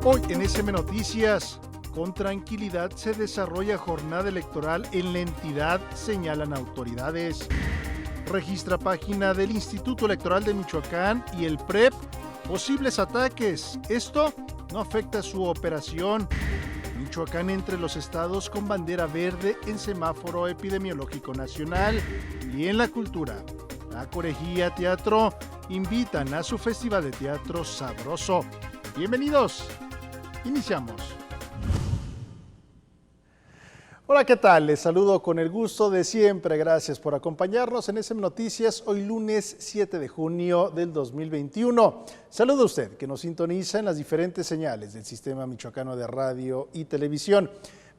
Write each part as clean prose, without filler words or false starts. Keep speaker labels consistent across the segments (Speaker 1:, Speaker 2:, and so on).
Speaker 1: Hoy en SM Noticias, con tranquilidad se desarrolla jornada electoral en la entidad, señalan autoridades. Registra página del Instituto Electoral de Michoacán y el PREP posibles ataques. Esto no afecta su operación. Michoacán entre los estados con bandera verde en semáforo epidemiológico nacional. Y en la cultura, la Corejía Teatro invitan a su festival de teatro sabroso. Bienvenidos. Iniciamos. Hola, ¿qué tal? Les saludo con el gusto de siempre. Gracias por acompañarnos en SM Noticias, hoy lunes 7 de junio del 2021. Saludo a usted que nos sintoniza en las diferentes señales del Sistema Michoacano de Radio y Televisión.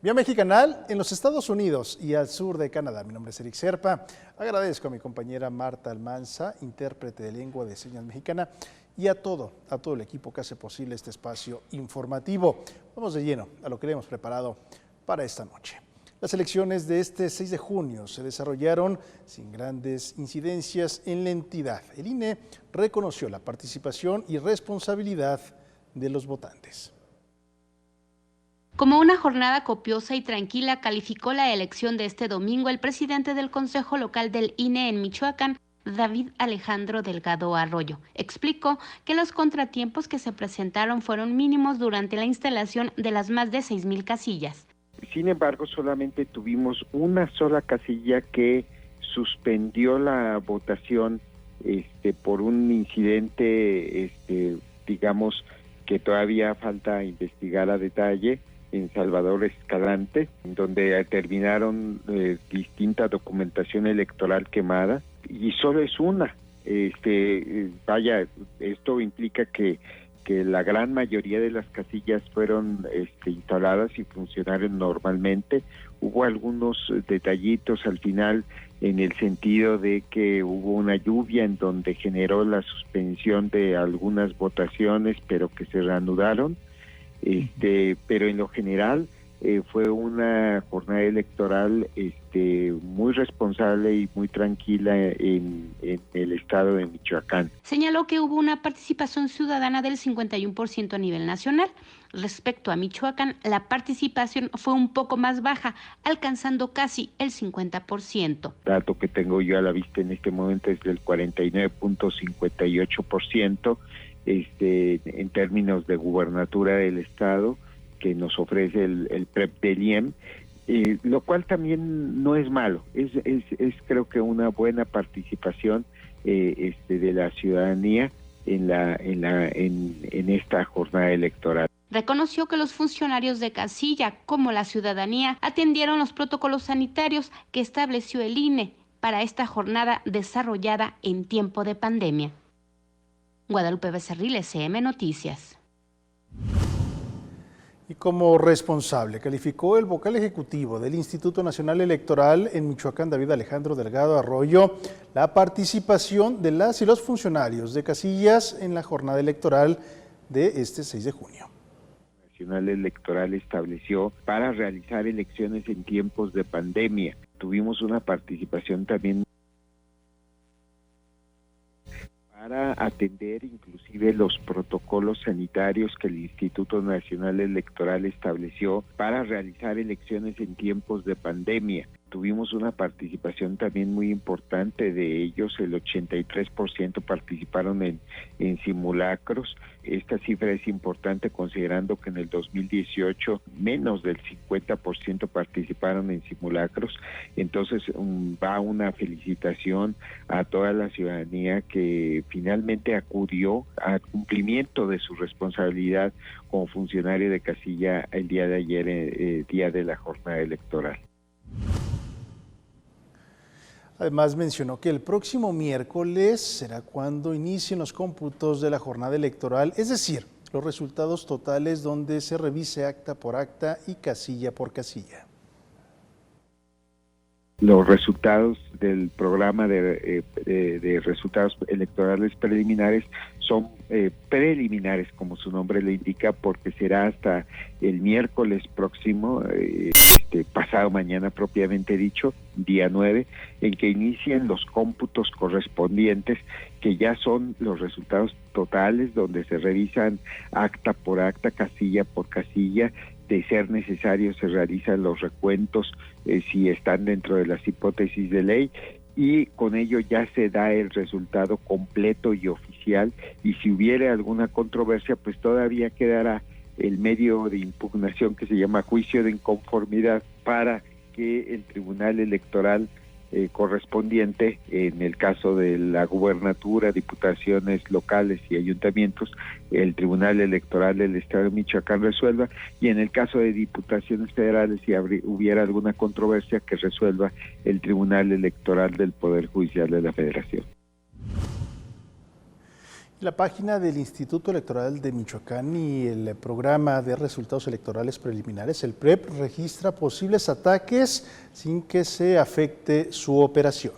Speaker 1: Vía Mexicanal en los Estados Unidos y al sur de Canadá. Mi nombre es Eric Serpa. Agradezco a mi compañera Marta Almanza, intérprete de lengua de señas mexicana, y a todo el equipo que hace posible este espacio informativo. Vamos de lleno a lo que le hemos preparado para esta noche. Las elecciones de este 6 de junio se desarrollaron sin grandes incidencias en la entidad. El INE reconoció la participación y responsabilidad de los votantes.
Speaker 2: Como una jornada copiosa y tranquila calificó la elección de este domingo el presidente del Consejo Local del INE en Michoacán, David Alejandro Delgado Arroyo. Explicó que los contratiempos que se presentaron fueron mínimos durante la instalación de las más de 6,000 casillas.
Speaker 3: Sin embargo, solamente tuvimos una sola casilla que suspendió la votación por un incidente, digamos, que todavía falta investigar a detalle, en Salvador Escalante, donde terminaron distinta documentación electoral quemada, y solo es una. Esto implica que la gran mayoría de las casillas fueron instaladas y funcionaron normalmente. Hubo algunos detallitos al final en el sentido de que hubo una lluvia en donde generó la suspensión de algunas votaciones, pero que se reanudaron. Pero en lo general fue una jornada electoral muy responsable y muy tranquila en el estado de Michoacán.
Speaker 2: Señaló que hubo una participación ciudadana del 51% a nivel nacional. Respecto a Michoacán, la participación fue un poco más baja, alcanzando casi el 50%.
Speaker 3: El dato que tengo yo a la vista en este momento es del 49.58%, en términos de gubernatura del estado, que nos ofrece el PREP del IEM, lo cual también no es malo, es creo que una buena participación de la ciudadanía en esta jornada electoral.
Speaker 2: Reconoció que los funcionarios de casilla, como la ciudadanía, atendieron los protocolos sanitarios que estableció el INE para esta jornada desarrollada en tiempo de pandemia. Guadalupe Becerril, SM Noticias.
Speaker 1: Y como responsable calificó el vocal ejecutivo del Instituto Nacional Electoral en Michoacán, David Alejandro Delgado Arroyo, la participación de las y los funcionarios de casillas en la jornada electoral de este 6 de junio.
Speaker 3: El Nacional Electoral estableció para realizar elecciones en tiempos de pandemia. Tuvimos una participación también para atender inclusive los protocolos sanitarios que el Instituto Nacional Electoral estableció para realizar elecciones en tiempos de pandemia. Tuvimos una participación también muy importante de ellos, el 83% participaron en simulacros. Esta cifra es importante considerando que en el 2018 menos del 50% participaron en simulacros. Entonces va una felicitación a toda la ciudadanía que finalmente acudió al cumplimiento de su responsabilidad como funcionario de casilla el día de ayer, día de la jornada electoral.
Speaker 1: Además mencionó que el próximo miércoles será cuando inicien los cómputos de la jornada electoral, es decir, los resultados totales donde se revise acta por acta y casilla por casilla.
Speaker 3: Los resultados del programa de resultados electorales preliminares son preliminares, como su nombre le indica, porque será hasta el miércoles próximo, pasado mañana propiamente dicho, día 9, en que inicien los cómputos correspondientes, que ya son los resultados totales, donde se revisan acta por acta, casilla por casilla. De ser necesario se realizan los recuentos si están dentro de las hipótesis de ley, y con ello ya se da el resultado completo y oficial, y si hubiera alguna controversia, pues todavía quedará el medio de impugnación que se llama juicio de inconformidad, para que el Tribunal Electoral correspondiente, en el caso de la gubernatura, diputaciones locales y ayuntamientos, el Tribunal Electoral del Estado de Michoacán resuelva, y en el caso de diputaciones federales, si hubiera alguna controversia, que resuelva el Tribunal Electoral del Poder Judicial de la Federación.
Speaker 1: La página del Instituto Electoral de Michoacán y el programa de resultados electorales preliminares, el PREP, registra posibles ataques sin que se afecte su operación.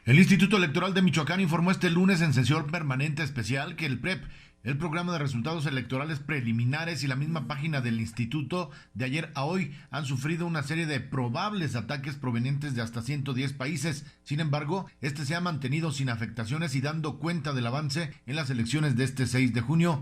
Speaker 4: El Instituto Electoral de Michoacán informó este lunes en sesión permanente especial que el PREP, el programa de resultados electorales preliminares, y la misma página del instituto, de ayer a hoy han sufrido una serie de probables ataques provenientes de hasta 110 países. Sin embargo, este se ha mantenido sin afectaciones y dando cuenta del avance en las elecciones de este 6 de junio.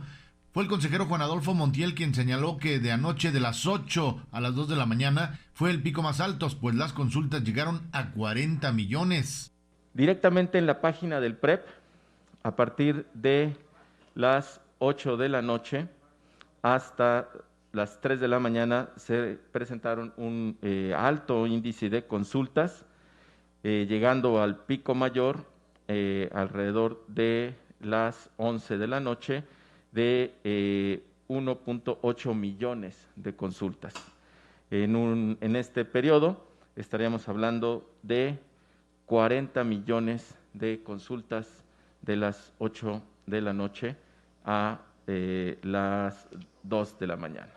Speaker 4: Fue el consejero Juan Adolfo Montiel quien señaló que de anoche de las 8 a las 2 de la mañana fue el pico más alto, pues las consultas llegaron a 40 millones.
Speaker 5: Directamente en la página del PREP, a partir de las 8 de la noche hasta las 3 de la mañana se presentaron un alto índice de consultas, llegando al pico mayor alrededor de las 11 de la noche de 1.8 millones de consultas. En este periodo estaríamos hablando de 40 millones de consultas de las 8 de la noche a las 2 de la mañana.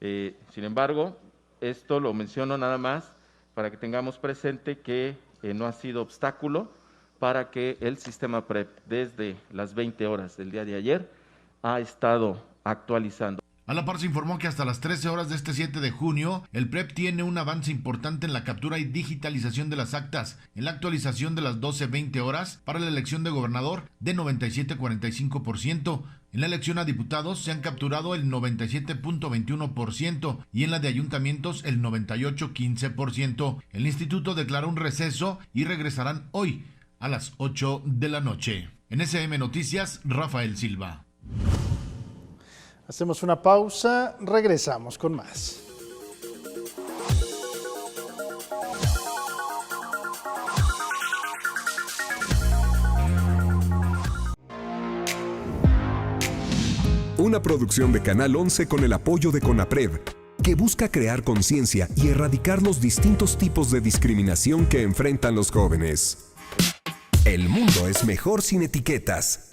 Speaker 5: Sin embargo, esto lo menciono nada más para que tengamos presente que no ha sido obstáculo para que el sistema PREP desde las 20 horas del día de ayer ha estado actualizando.
Speaker 4: A la par se informó que hasta las 13 horas de este 7 de junio, el PREP tiene un avance importante en la captura y digitalización de las actas, en la actualización de las 12:20 horas para la elección de gobernador de 97,45%. En la elección a diputados se han capturado el 97,21% y en la de ayuntamientos el 98,15%. El instituto declaró un receso y regresarán hoy a las 8 de la noche. En SM Noticias, Rafael Silva.
Speaker 1: Hacemos una pausa, regresamos con más.
Speaker 6: Una producción de Canal 11 con el apoyo de CONAPRED, que busca crear conciencia y erradicar los distintos tipos de discriminación que enfrentan los jóvenes. El mundo es mejor sin etiquetas.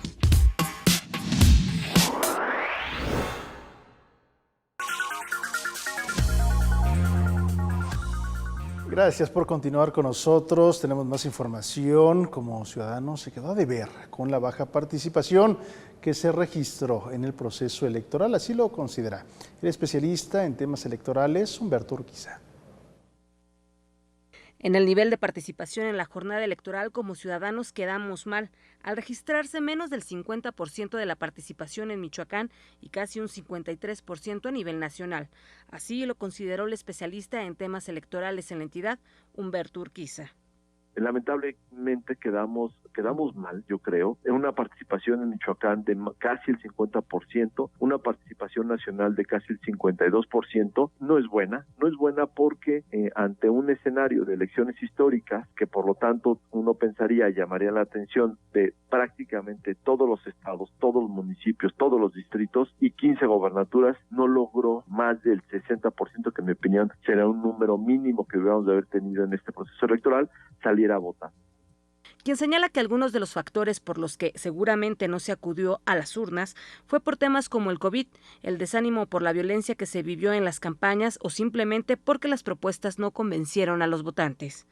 Speaker 1: Gracias por continuar con nosotros. Tenemos más información. Como ciudadano se quedó a deber con la baja participación que se registró en el proceso electoral. Así lo considera el especialista en temas electorales, Humberto Urquiza.
Speaker 7: En el nivel de participación en la jornada electoral, como ciudadanos quedamos mal, al registrarse menos del 50% de la participación en Michoacán y casi un 53% a nivel nacional. Así lo consideró el especialista en temas electorales en la entidad, Humberto Urquiza.
Speaker 8: Lamentablemente quedamos mal, yo creo, en una participación en Michoacán de casi el 50%, una participación nacional de casi el 52%, no es buena porque ante un escenario de elecciones históricas, que por lo tanto uno pensaría llamaría la atención de prácticamente todos los estados, todos los municipios, todos los distritos y 15 gobernaturas, no logró más del 60%, que en mi opinión será un número mínimo que debemos de haber tenido en este proceso electoral, saliera a votar.
Speaker 7: quien señala que algunos de los factores por los que seguramente no se acudió a las urnas fue por temas como el COVID, el desánimo por la violencia que se vivió en las campañas o simplemente porque las propuestas no convencieron a los votantes.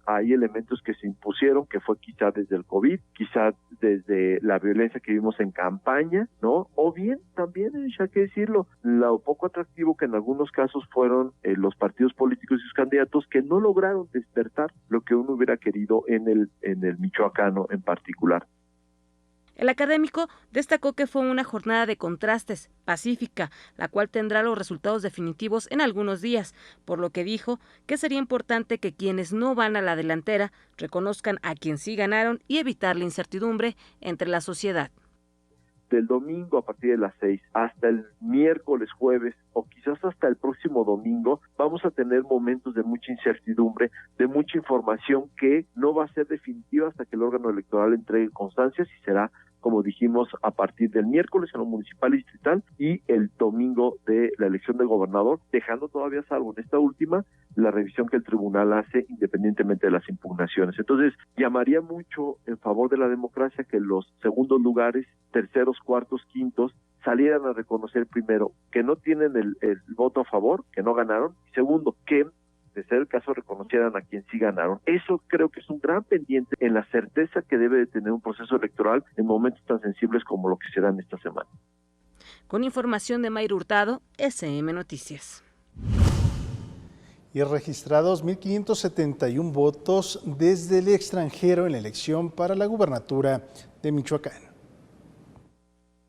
Speaker 8: Hay elementos que se impusieron, que fue quizá desde el COVID, quizá desde la violencia que vimos en campaña, ¿no? O bien también, hay que decirlo, lo poco atractivo que en algunos casos fueron los partidos políticos y sus candidatos que no lograron despertar lo que uno hubiera querido en el michoacano en particular.
Speaker 7: El académico destacó que fue una jornada de contrastes, pacífica, la cual tendrá los resultados definitivos en algunos días, por lo que dijo que sería importante que quienes no van a la delantera reconozcan a quien sí ganaron y evitar la incertidumbre entre la sociedad.
Speaker 8: Del domingo a partir de las 6 hasta el miércoles, jueves o quizás hasta el próximo domingo vamos a tener momentos de mucha incertidumbre, de mucha información que no va a ser definitiva hasta que el órgano electoral entregue constancias y será, como dijimos, a partir del miércoles en lo municipal y distrital y el domingo de la elección de gobernador, dejando todavía salvo en esta última la revisión que el tribunal hace independientemente de las impugnaciones. Entonces, llamaría mucho en favor de la democracia que los segundos lugares, terceros, cuartos, quintos, salieran a reconocer primero que no tienen el voto a favor, que no ganaron, y segundo, que de ser el caso reconocieran a quien sí ganaron. Eso creo que es un gran pendiente en la certeza que debe de tener un proceso electoral en momentos tan sensibles como lo que se dan esta semana.
Speaker 7: Con información de Mayra Hurtado, SM Noticias.
Speaker 1: Y registrados 1.571 votos desde el extranjero en la elección para la gubernatura de Michoacán.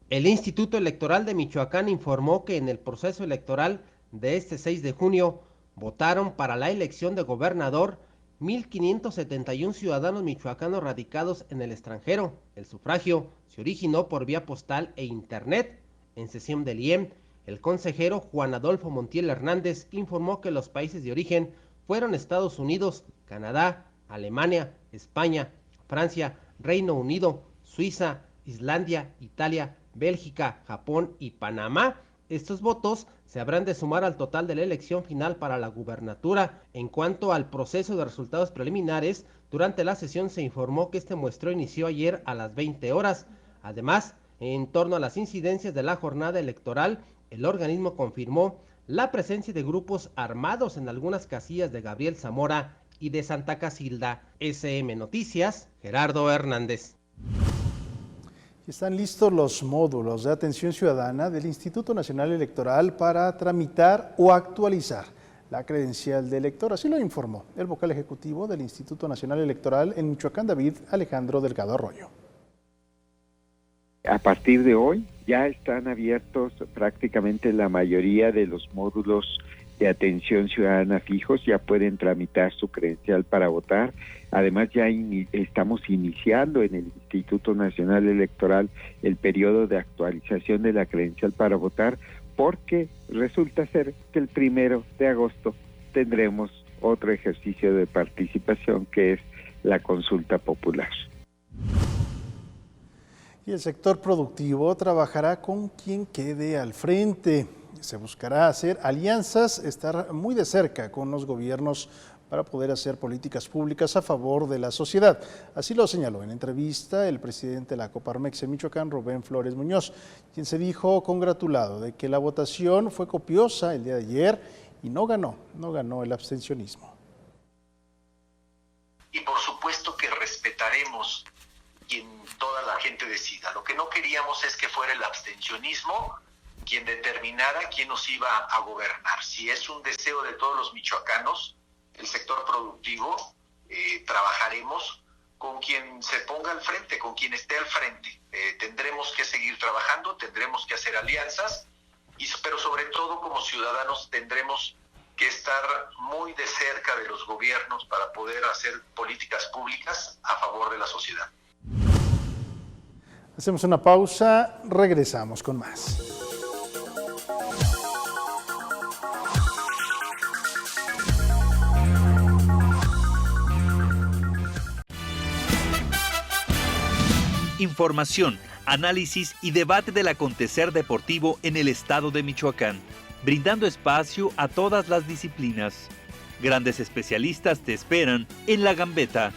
Speaker 9: El Instituto Electoral de Michoacán informó que en el proceso electoral de este 6 de junio votaron para la elección de gobernador 1.571 ciudadanos michoacanos radicados en el extranjero. El sufragio se originó por vía postal e internet. En sesión del IEM, el consejero Juan Adolfo Montiel Hernández informó que los países de origen fueron Estados Unidos, Canadá, Alemania, España, Francia, Reino Unido, Suiza, Islandia, Italia, Bélgica, Japón y Panamá. Estos votos se habrán de sumar al total de la elección final para la gubernatura. En cuanto al proceso de resultados preliminares, durante la sesión se informó que este muestreo inició ayer a las 20 horas. Además, en torno a las incidencias de la jornada electoral, el organismo confirmó la presencia de grupos armados en algunas casillas de Gabriel Zamora y de Santa Casilda. SM Noticias, Gerardo Hernández.
Speaker 1: Están listos los módulos de atención ciudadana del Instituto Nacional Electoral para tramitar o actualizar la credencial de elector. Así lo informó el vocal ejecutivo del Instituto Nacional Electoral en Michoacán, David Alejandro Delgado Arroyo.
Speaker 3: A partir de hoy ya están abiertos prácticamente la mayoría de los módulos de atención ciudadana fijos, ya pueden tramitar su credencial para votar. Además ya estamos iniciando en el Instituto Nacional Electoral el periodo de actualización de la credencial para votar, porque resulta ser que el 1 de agosto tendremos otro ejercicio de participación que es la consulta popular.
Speaker 1: Y el sector productivo trabajará con quien quede al frente. Se buscará hacer alianzas, estar muy de cerca con los gobiernos para poder hacer políticas públicas a favor de la sociedad. Así lo señaló en entrevista el presidente de la Coparmex en Michoacán, Rubén Flores Muñoz, quien se dijo congratulado de que la votación fue copiosa el día de ayer y no ganó el abstencionismo.
Speaker 10: Y por supuesto que respetaremos quien toda la gente decida. Lo que no queríamos es que fuera el abstencionismo quien determinara quién nos iba a gobernar. Si es un deseo de todos los michoacanos, el sector productivo, trabajaremos con quien se ponga al frente, con quien esté al frente. Tendremos que seguir trabajando, tendremos que hacer alianzas, pero sobre todo como ciudadanos tendremos que estar muy de cerca de los gobiernos para poder hacer políticas públicas a favor de la sociedad.
Speaker 1: Hacemos una pausa, regresamos con más.
Speaker 11: Información, análisis y debate del acontecer deportivo en el estado de Michoacán, brindando espacio a todas las disciplinas. Grandes especialistas te esperan en La Gambeta.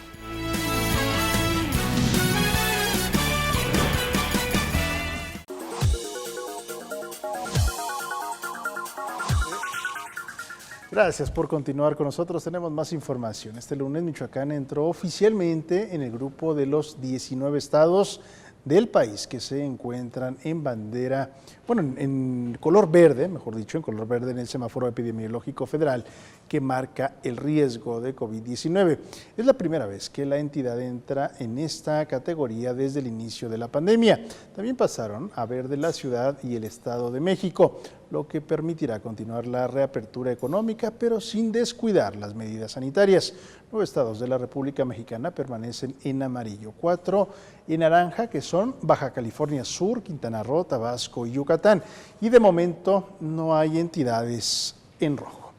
Speaker 1: Gracias por continuar con nosotros. Tenemos más información. Este lunes Michoacán entró oficialmente en el grupo de los 19 estados del país que se encuentran en bandera, bueno, en color verde, mejor dicho, en color verde en el semáforo epidemiológico federal que marca el riesgo de COVID-19. Es la primera vez que la entidad entra en esta categoría desde el inicio de la pandemia. También pasaron a verde la Ciudad y el Estado de México, lo que permitirá continuar la reapertura económica, pero sin descuidar las medidas sanitarias. 9 estados de la República Mexicana permanecen en amarillo, 4 en naranja, que son Baja California Sur, Quintana Roo, Tabasco y Yucatán. Y de momento no hay entidades en rojo.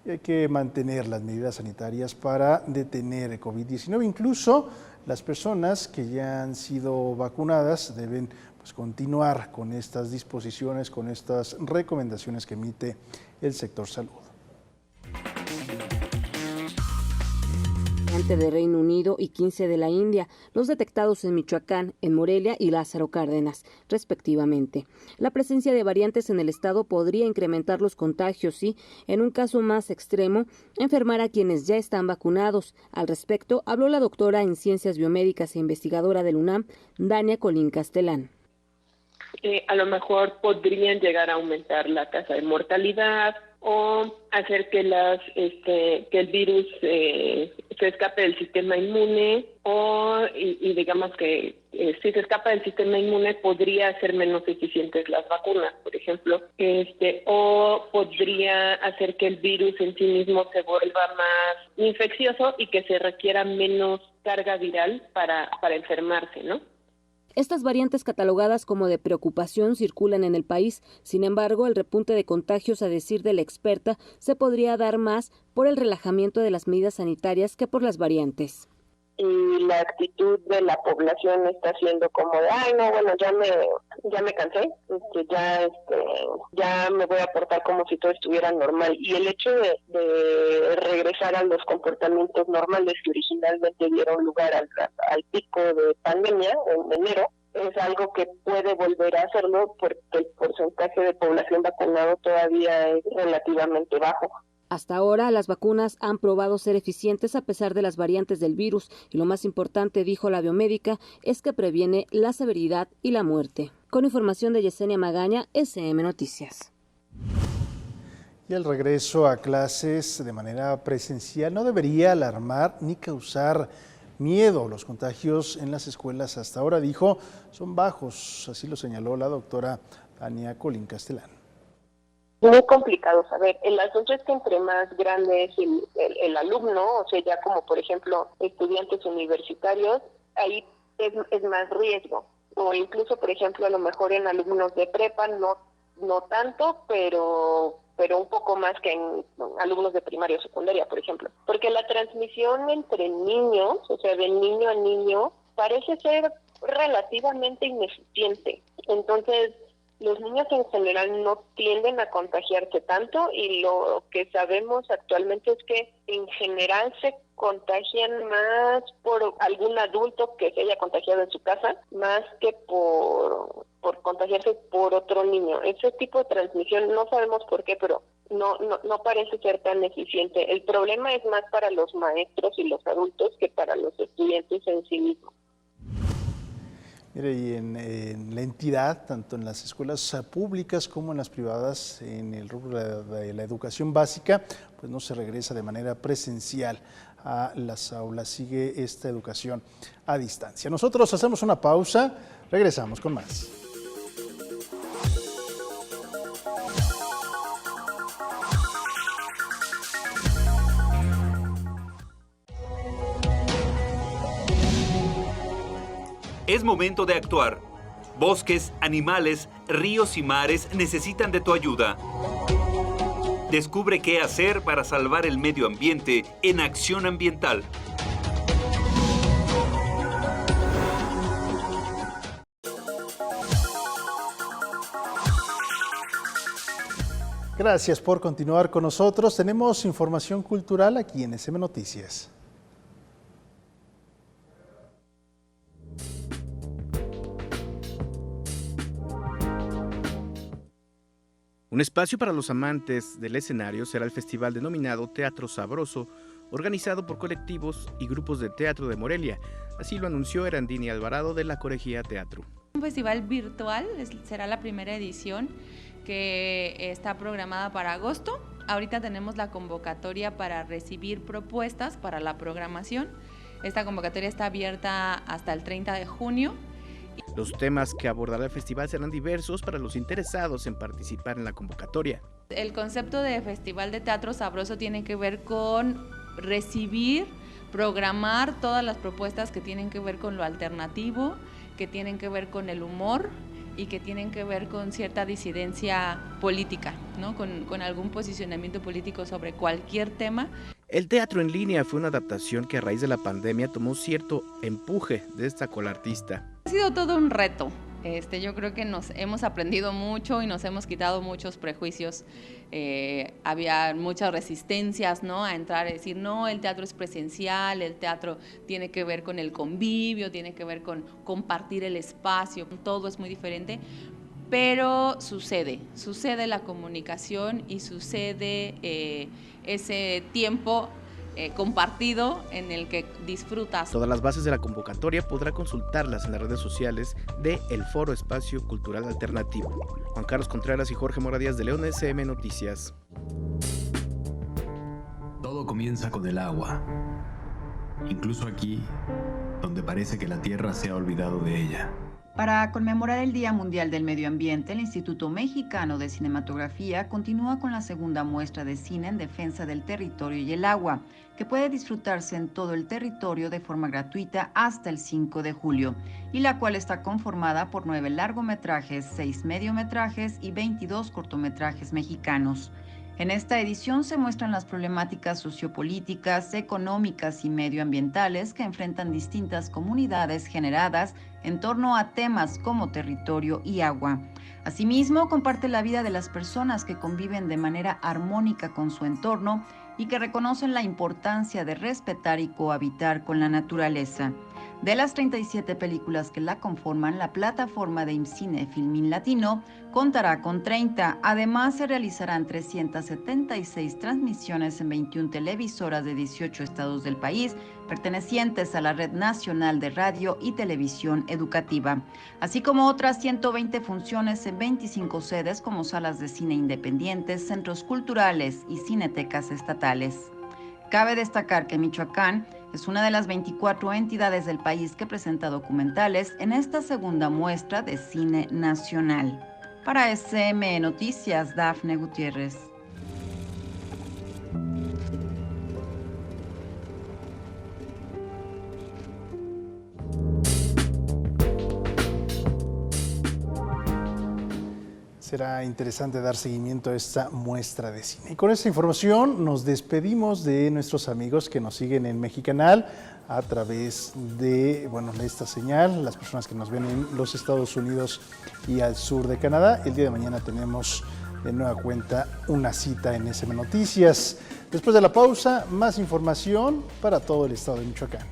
Speaker 1: Y hay que mantener las medidas sanitarias para detener el COVID-19. Incluso las personas que ya han sido vacunadas deben continuar con estas disposiciones, con estas recomendaciones que emite el sector salud.
Speaker 7: De Reino Unido y 15 de la India, los detectados en Michoacán, en Morelia y Lázaro Cárdenas, respectivamente. La presencia de variantes en el estado podría incrementar los contagios y, en un caso más extremo, enfermar a quienes ya están vacunados. Al respecto, habló la doctora en Ciencias Biomédicas e investigadora del UNAM, Dania Colín Castelán.
Speaker 12: A lo mejor podrían llegar a aumentar la tasa de mortalidad o hacer que el virus se escape del sistema inmune y digamos que si se escapa del sistema inmune podría hacer menos eficientes las vacunas, por ejemplo, o podría hacer que el virus en sí mismo se vuelva más infeccioso y que se requiera menos carga viral para enfermarse, ¿no?
Speaker 7: Estas variantes catalogadas como de preocupación circulan en el país. Sin embargo, el repunte de contagios, a decir de la experta, se podría dar más por el relajamiento de las medidas sanitarias que por las variantes.
Speaker 12: Y la actitud de la población está siendo como de, ay, no, bueno, ya me cansé, ya me voy a portar como si todo estuviera normal. Y el hecho de regresar a los comportamientos normales que originalmente dieron lugar al pico de pandemia en enero, es algo que puede volver a hacerlo porque el porcentaje de población vacunado todavía es relativamente bajo.
Speaker 7: Hasta ahora, las vacunas han probado ser eficientes a pesar de las variantes del virus y lo más importante, dijo la biomédica, es que previene la severidad y la muerte. Con información de Yesenia Magaña, SM Noticias.
Speaker 1: Y el regreso a clases de manera presencial no debería alarmar ni causar miedo. Los contagios en las escuelas hasta ahora, dijo, son bajos. Así lo señaló la doctora Dania Colín Castelán.
Speaker 12: Muy complicado saber. El asunto es que entre más grande es el alumno, o sea, ya como por ejemplo estudiantes universitarios, ahí es más riesgo. O incluso, por ejemplo, a lo mejor en alumnos de prepa, no tanto, pero un poco más que en alumnos de primaria o secundaria, por ejemplo. Porque la transmisión entre niños, o sea, de niño a niño, parece ser relativamente ineficiente. Entonces, los niños en general no tienden a contagiarse tanto y lo que sabemos actualmente es que en general se contagian más por algún adulto que se haya contagiado en su casa, más que por contagiarse por otro niño. Ese tipo de transmisión no sabemos por qué, pero no parece ser tan eficiente. El problema es más para los maestros y los adultos que para los estudiantes en sí mismos.
Speaker 1: Mire, y en la entidad, tanto en las escuelas públicas como en las privadas, en el rubro de la educación básica, pues no se regresa de manera presencial a las aulas, sigue esta educación a distancia. Nosotros hacemos una pausa, regresamos con más.
Speaker 11: Es momento de actuar. Bosques, animales, ríos y mares necesitan de tu ayuda. Descubre qué hacer para salvar el medio ambiente en Acción Ambiental.
Speaker 1: Gracias por continuar con nosotros. Tenemos información cultural aquí en SM Noticias.
Speaker 13: Un espacio para los amantes del escenario será el festival denominado Teatro Sabroso, organizado por colectivos y grupos de teatro de Morelia. Así lo anunció Erandini Alvarado de la Corejía Teatro.
Speaker 14: Un festival virtual, será la primera edición que está programada para agosto. Ahorita tenemos la convocatoria para recibir propuestas para la programación. Esta convocatoria está abierta hasta el 30 de junio.
Speaker 13: Los temas que abordará el festival serán diversos para los interesados en participar en la convocatoria.
Speaker 14: El concepto de Festival de Teatro Sabroso tiene que ver con recibir, programar todas las propuestas que tienen que ver con lo alternativo, que tienen que ver con el humor y que tienen que ver con cierta disidencia política, ¿no? Con algún posicionamiento político sobre cualquier tema.
Speaker 13: El teatro en línea fue una adaptación que a raíz de la pandemia tomó cierto empuje, destacó la artista.
Speaker 14: Ha sido todo un reto. Yo creo que nos hemos aprendido mucho y nos hemos quitado muchos prejuicios. Había muchas resistencias, ¿no?, a entrar a decir, no, el teatro es presencial, el teatro tiene que ver con el convivio, tiene que ver con compartir el espacio, todo es muy diferente, pero sucede la comunicación y sucede ese tiempo compartido en el que disfrutas.
Speaker 13: Todas las bases de la convocatoria podrá consultarlas en las redes sociales de El Foro Espacio Cultural Alternativo. Juan Carlos Contreras y Jorge Mora Díaz de León, SM Noticias.
Speaker 15: Todo comienza con el agua. Incluso aquí, donde parece que la tierra se ha olvidado de ella.
Speaker 16: Para conmemorar el Día Mundial del Medio Ambiente, el Instituto Mexicano de Cinematografía continúa con la segunda muestra de cine en defensa del territorio y el agua, que puede disfrutarse en todo el territorio de forma gratuita hasta el 5 de julio, y la cual está conformada por 9 largometrajes, 6 mediometrajes y 22 cortometrajes mexicanos. En esta edición se muestran las problemáticas sociopolíticas, económicas y medioambientales que enfrentan distintas comunidades generadas en torno a temas como territorio y agua. Asimismo, comparte la vida de las personas que conviven de manera armónica con su entorno y que reconocen la importancia de respetar y cohabitar con la naturaleza. De las 37 películas que la conforman, la plataforma de IMCINE Filmin Latino contará con 30. Además, se realizarán 376 transmisiones en 21 televisoras de 18 estados del país, pertenecientes a la Red Nacional de Radio y Televisión Educativa, así como otras 120 funciones en 25 sedes como salas de cine independientes, centros culturales y cinetecas estatales. Cabe destacar que Michoacán es una de las 24 entidades del país que presenta documentales en esta segunda muestra de cine nacional. Para SM Noticias, Dafne Gutiérrez.
Speaker 1: Será interesante dar seguimiento a esta muestra de cine. Y con esta información nos despedimos de nuestros amigos que nos siguen en Mexicanal a través de esta señal, las personas que nos ven en los Estados Unidos y al sur de Canadá. El día de mañana tenemos de nueva cuenta una cita en SM Noticias. Después de la pausa, más información para todo el estado de Michoacán.